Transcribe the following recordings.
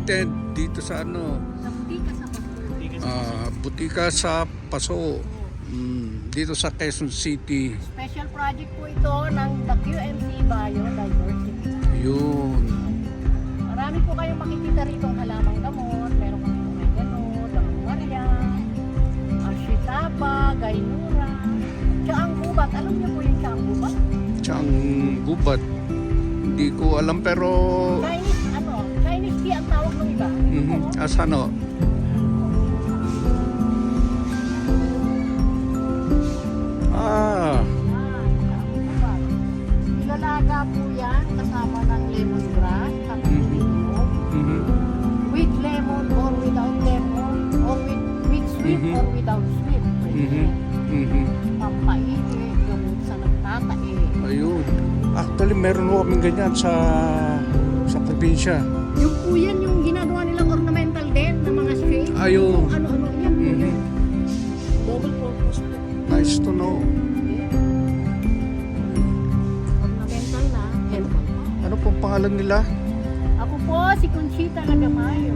located dito sa ano? Sa Butika sa Paso. Butika sa Paso. Dito sa Quezon City. Special project po ito ng the QMC Biodiversity. Yun. Marami po kayong makikita rito ng halamang gamot. Meron kami oregano, damong Maria, shitaba, gaynura, tsaang gubat. Alam niyo po yung tsaang gubat? Tiyang gubat. Hindi ko alam pero... Chinese tea ang tawag ng iba. Asano? Nilalaga po yan kasama ng lemongrass, with lemon or without lemon, or with sweet or without sweet. Pampainit, yung sa nagtatae. Ayun. Actually, meron mo kaming ganyan sa probinsya. Yung po yan, yung ginagawa nilang ornamental din ng mga shade. Ayun. Kung ano-ano yan po yan. Double purpose po. Nice to know. Ornamental na, herbal pa. Ano pong pangalan nila? Ako po, si Conchita Lagamayo.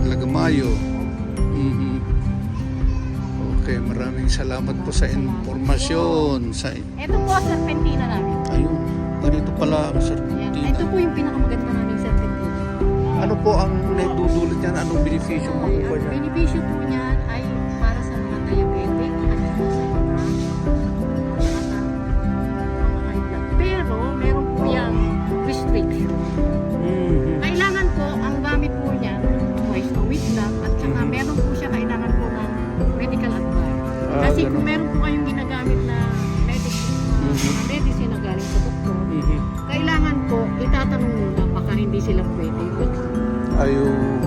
Lagamayo. Okay, maraming salamat po sa informasyon. Ito po, serpentina namin. Ayun, ganito pala ang Yan. serpentina. Ito po yung pinakamaganda naming serpentina. Ano po ang naidudulot niyan? Anong beneficyo mo po Ang niyan? benepisyo po niyan ay para sa mga diabetic at sa mga high blood. Pero meron po yung restriction. Kailangan po, ang gamit po niyan, twice a week lang, at saka meron po siya kailangan po ng medical advice. Kasi kung meron po kayong ginagamit na medicine na galing sa doktor, kailangan po itatanong muna baka hindi sila pwede. Ayun.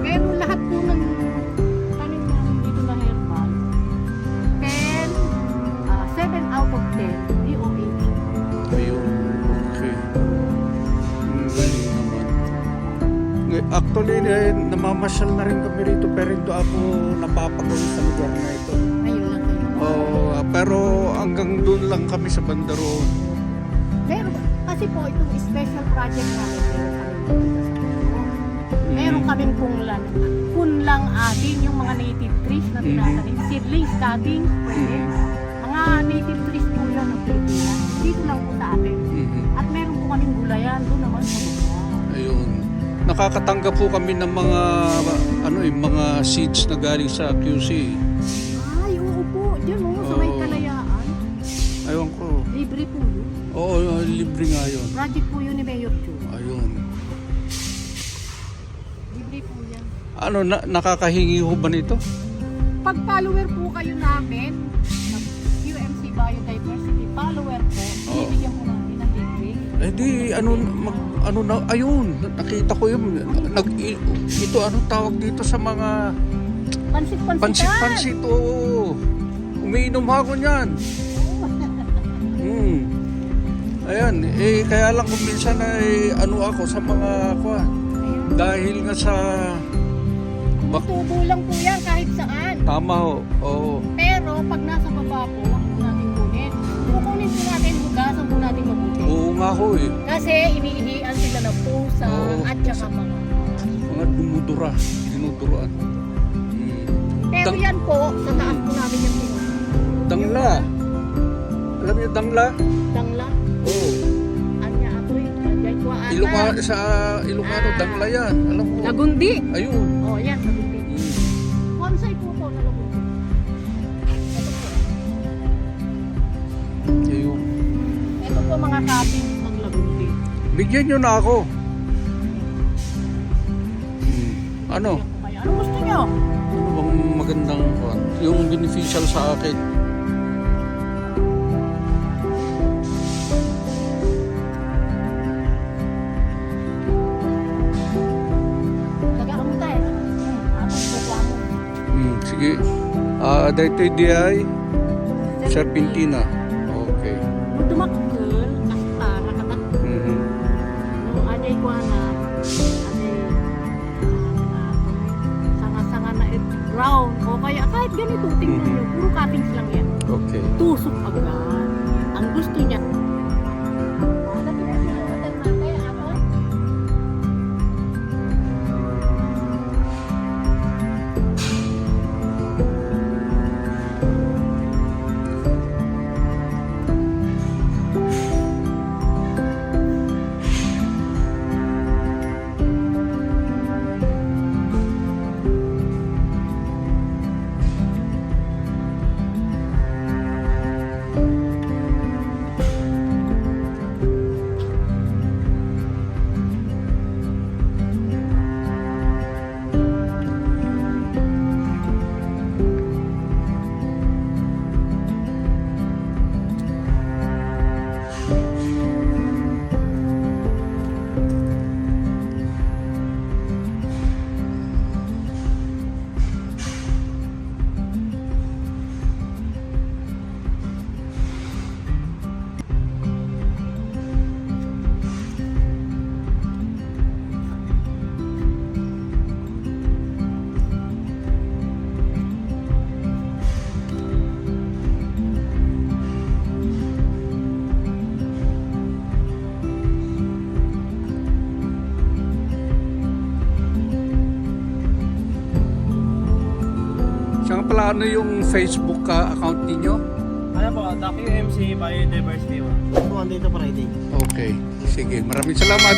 Pero lahat po ng tanim namin dito na herbal, 7 out of 10 DOH. Ayun. Okay. Ang galing naman. Actually, namamasyal na rin kami rito pero hindi ako napapagawa sa lugar na ito. Ayun lang kayo. Pero hanggang doon lang kami sa Bandaro. Pero kasi po itong special project namin, meron kaming punlang atin, yung mga native trees na tinatanim. Seedlings, cuttings, pwede. Mga native trees po yan ng Pilipinas. Dito lang po sa atin. At meron po kaming gulayan, doon naman sa lugar. Ayun. Nakakatanggap po kami ng mga mga seeds na galing sa QC. Ay, oo po. Diyan sa may Kalayaan. Ayun ko. Libre po yun. Oo, libre nga yun. Project po yun ni Mayor Chu. Ayun. Libre po yan. Ano, nakakahingi ho ba nito? Pag follower po kayo namin, ng QMC Biodiversity follower po, bibigyan po namin ng libre. Eh di, ayun, nakita ko yun. Ito, anong tawag dito sa mga... Pansit-pansit, oo. Umiinom ako niyan. Ayan, kaya lang kung minsan ako sa mga dahil nga sa... Tubo lang po yan kahit saan. Tama ho, oo. Pero pag nasa baba po, huwag po natin kunin. Kukunin po natin, hugasan po natin mabuti. Oo nga ho eh. Kasi iniihian sila ng pusa at saka mga dinuduruan. Pero yan po, sa taas po namin yung pinuha. Dangla. Alam niyo dangla? Dangla? Oo. Anya atoy, dyan ko ata. Sa Ilocano, dangla yan. Alam mo? Lagundi. Ayun. Oh, yan, lagundi. Bonsai po po na lagundi. Ito po. Ayun. Ito po mga cuttings ng lagundi. Bigyan nyo na ako. Ano? Ano gusto nyo? Ano bang magandang yung beneficial sa akin? Tagaan mo tayo. Atong reklamo. Sige. Dito di serpentina. Okay. Dumakkel, kasta, nakatakkel. No, anay ko na. Sanga-sanga na brown. O kaya kahit ganito, tingnan nyo. Puro cuttings lang yan. Okay. Tusok agad. Ang gusto niya. Ano yung Facebook account ninyo? Ano po, WMC Biodiversity. Monday to Friday. Okay. Sige. Maraming salamat.